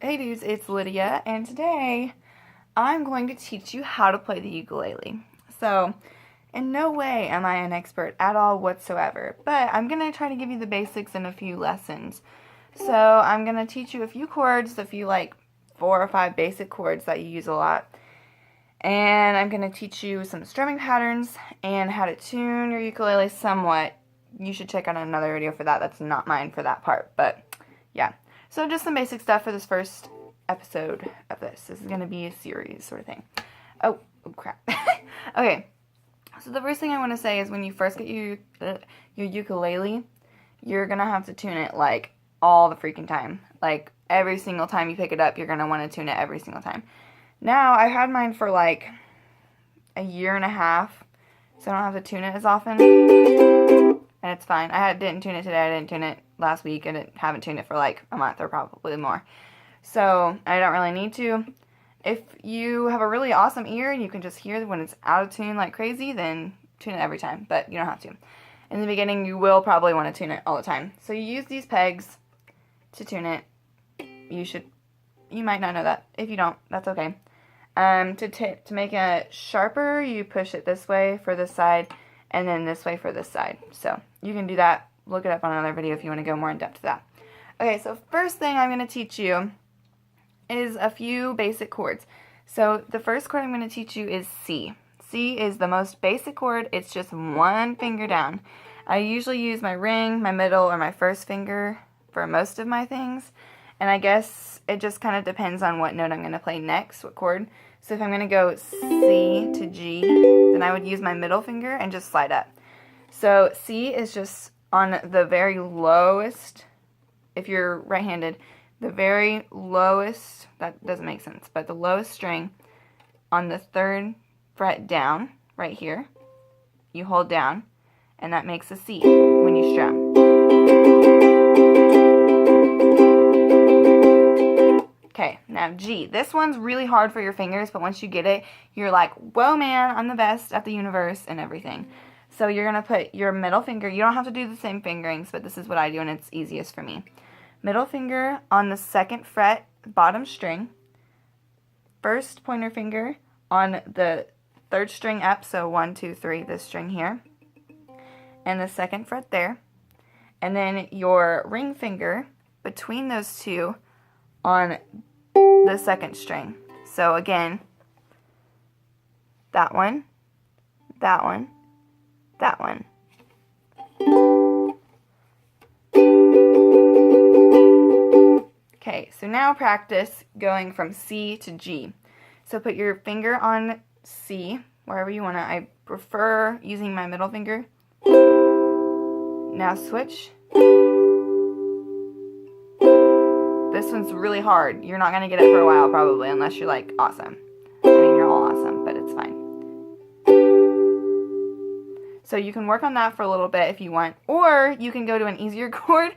Hey dudes, it's Lydia, and today I'm going to teach you how to play the ukulele. So, in no way am I an expert at all whatsoever, but I'm going to try to give you the basics in a few lessons. So, I'm going to teach you a few chords, a few like 4 or 5 basic chords that you use a lot. And I'm going to teach you some strumming patterns and how to tune your ukulele somewhat. You should check out another video for that. That's not mine for that part, but yeah. So just some basic stuff for this first episode of this. This is going to be a series sort of thing. Oh crap. Okay, so the first thing I want to say is when you first get your ukulele, you're going to have to tune it like all the freaking time. Like every single time you pick it up, you're going to want to tune it every single time. Now, I had mine for like a year and a half, so I don't have to tune it as often. And it's fine. I didn't tune it today, I didn't tune it last week, and I haven't tuned it for like a month or probably more. So, I don't really need to. If you have a really awesome ear and you can just hear when it's out of tune like crazy, then tune it every time, but you don't have to. In the beginning, you will probably want to tune it all the time. So, you use these pegs to tune it. You might not know that. If you don't, that's okay. To make it sharper, you push it this way for this side, and then this way for this side. So, you can do that. Look it up on another video if you want to go more in depth to that. Okay, so first thing I'm going to teach you is a few basic chords. So, the first chord I'm going to teach you is C. C is the most basic chord. It's just one finger down. I usually use my ring, my middle, or my first finger for most of my things. And I guess it just kind of depends on what note I'm going to play next, what chord. So if I'm going to go C to G, then I would use my middle finger and just slide up. So C is just on the very lowest, if you're right-handed, the very lowest, that doesn't make sense, but the lowest string on the 3rd fret down, right here, you hold down, and that makes a C when you strum. Okay, now G. This one's really hard for your fingers, but once you get it, you're like, whoa man, I'm the best at the universe and everything. So you're going to put your middle finger, you don't have to do the same fingerings, but this is what I do and it's easiest for me. Middle finger on the 2nd fret, bottom string. First pointer finger on the 3rd string up, so 1, 2, 3, this string here. And the 2nd fret there. And then your ring finger between those two on the 2nd string. So again, that one, that one, that one. Okay, so now practice going from C to G. So put your finger on C, wherever you want to. I prefer using my middle finger. Now switch. This one's really hard. You're not going to get it for a while probably unless you're like awesome. I mean, you're all awesome, but it's fine. So you can work on that for a little bit if you want, or you can go to an easier chord.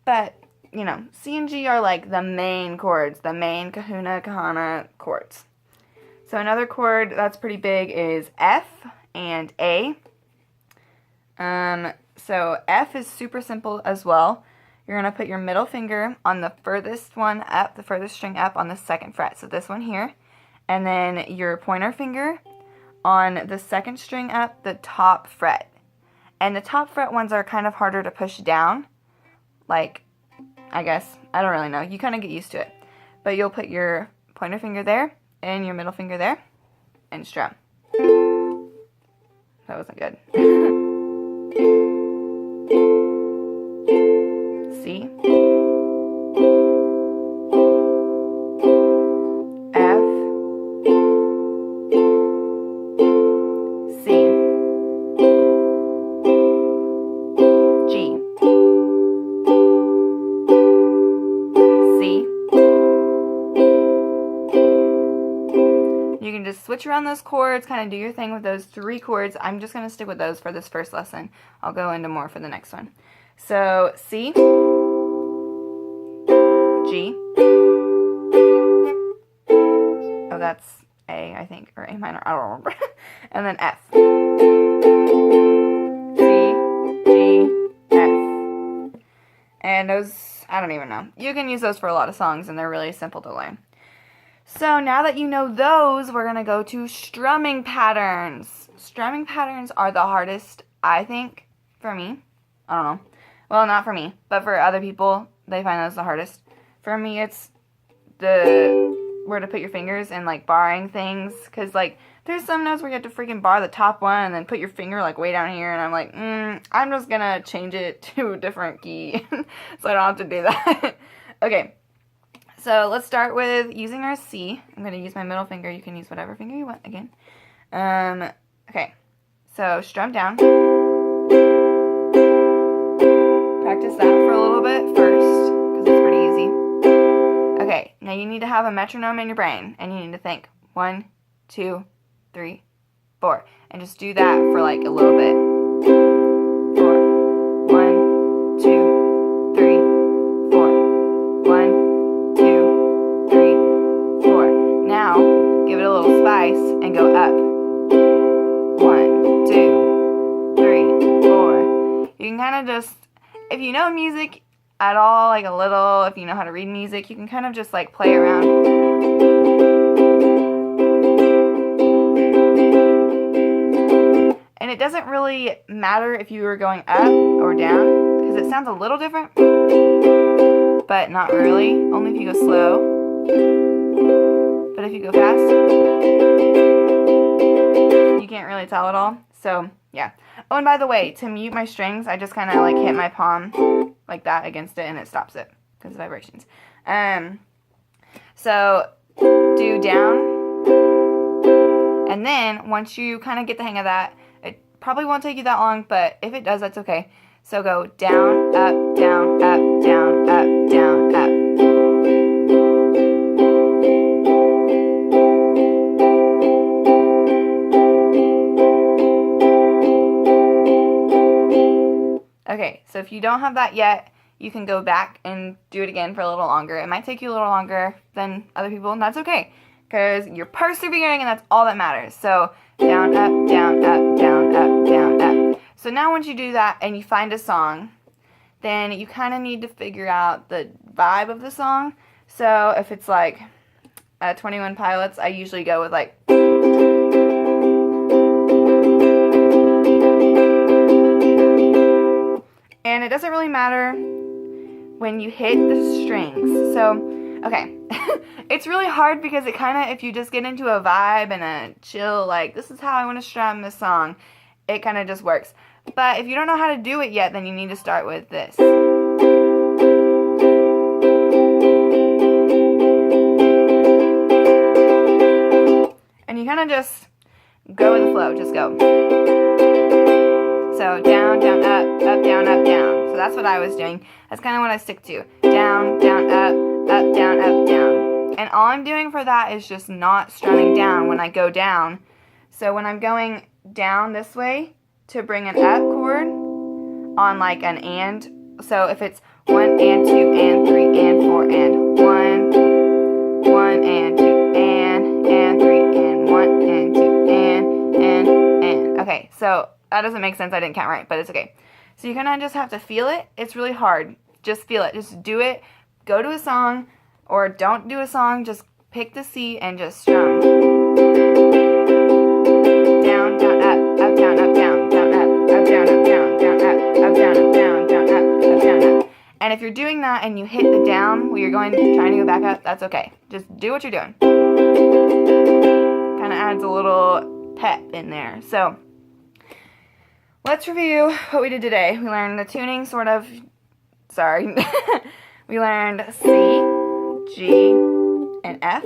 But, you know, C and G are like the main chords, the main kahuna chords. So another chord that's pretty big is F and A. So F is super simple as well. You're going to put your middle finger on the furthest one up, the furthest string up on the 2nd fret. So this one here. And then your pointer finger on the 2nd string up, the top fret. And the top fret ones are kind of harder to push down. Like, I guess, I don't really know. You kind of get used to it. But you'll put your pointer finger there and your middle finger there and strum. That wasn't good. C, F, C, G, C. You can just switch around those chords, kind of do your thing with those 3 chords. I'm just going to stick with those for this first lesson. I'll go into more for the next one. So, C, G, oh that's A, I think, or A minor, I don't remember, and then F, C, G, F, and those I don't even know. You can use those for a lot of songs, and they're really simple to learn. So now that you know those, we're going to go to strumming patterns. Strumming patterns are the hardest, I think, for me. I don't know. Well, not for me, but for other people, they find those the hardest. For me, it's where to put your fingers and, like, barring things. Because, like, there's some notes where you have to freaking bar the top one and then put your finger, like, way down here. And I'm like, I'm just going to change it to a different key so I don't have to do that. Okay. So let's start with using our C. I'm going to use my middle finger. You can use whatever finger you want again. Okay. So strum down. Practice that for a little bit first because it's pretty easy. Okay. Now you need to have a metronome in your brain and you need to think 1, 2, 3, 4. And just do that for like a little bit. 4. 1, 2, 3, 4. 1, 2, 3, 4. Now, give it a little spice and go up. 1, 2, 3, 4. You can kind of just, if you know music at all, like a little, if you know how to read music, you can kind of just like play around. And it doesn't really matter if you were going up or down, because it sounds a little different. But not really, only if you go slow. But if you go fast, you can't really tell at all. So, yeah. Oh, and by the way, to mute my strings, I just kind of like hit my palm like that against it and it stops it because of vibrations. So, do down. And then, once you kind of get the hang of that, it probably won't take you that long, but if it does, that's okay. So go down, up, down, up, down, up, down, up. Okay, so if you don't have that yet, you can go back and do it again for a little longer. It might take you a little longer than other people, and that's okay, because you're persevering, and that's all that matters. So down, up, down, up, down, up, down, up. So now once you do that and you find a song, then you kind of need to figure out the vibe of the song. So if it's like 21 Pilots, I usually go with like... And it doesn't really matter when you hit the strings. So, okay. It's really hard because it kind of, if you just get into a vibe and a chill, like, this is how I want to strum this song, it kind of just works. But if you don't know how to do it yet, then you need to start with this. And you kind of just go with the flow. Just go. So down, down, up, down, up, down. So that's what I was doing. That's kind of what I stick to. Down, down, up, down, up, down. And all I'm doing for that is just not strumming down when I go down. So when I'm going down this way, to bring an up chord on like an and. So if it's 1 and 2 and 3 and 4 and 1 and 2 and 3 and 1 and 2 and. Okay, so that doesn't make sense. I didn't count right, but it's okay. So you kind of just have to feel it. It's really hard. Just feel it. Just do it. Go to a song or don't do a song. Just pick the C and just strum. Down, down, up, down, up, down, down, up, down, up, down, down, up, down, up, down, down, up, down, up. And if you're doing that and you hit the down where you're trying to go back up, that's okay. Just do what you're doing. Kind of adds a little pep in there. So, let's review what we did today. We learned the tuning, sort of. Sorry. We learned C, G, and F.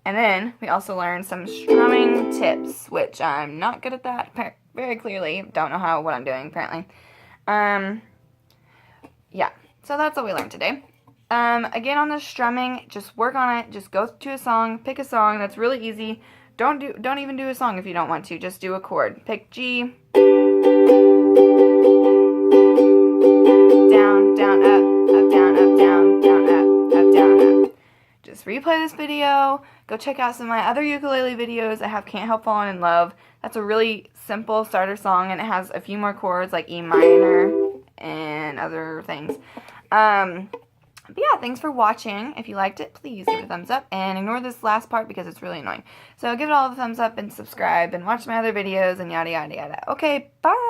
And then we also learned some strumming tips, which I'm not good at that very clearly. Don't know what I'm doing, apparently. Yeah, so that's what we learned today. Again, on the strumming, just work on it. Just go to a song, pick a song. That's really easy. Don't even do a song if you don't want to. Just do a chord. Pick G. Down, down, up, down, down, up, down, up. Just replay this video. Go check out some of my other ukulele videos. I have Can't Help Falling in Love. That's a really simple starter song, and it has a few more chords like E minor and other things. But yeah, thanks for watching. If you liked it, please give it a thumbs up and ignore this last part because it's really annoying. So give it all the thumbs up and subscribe and watch my other videos and yada yada yada. Okay, bye!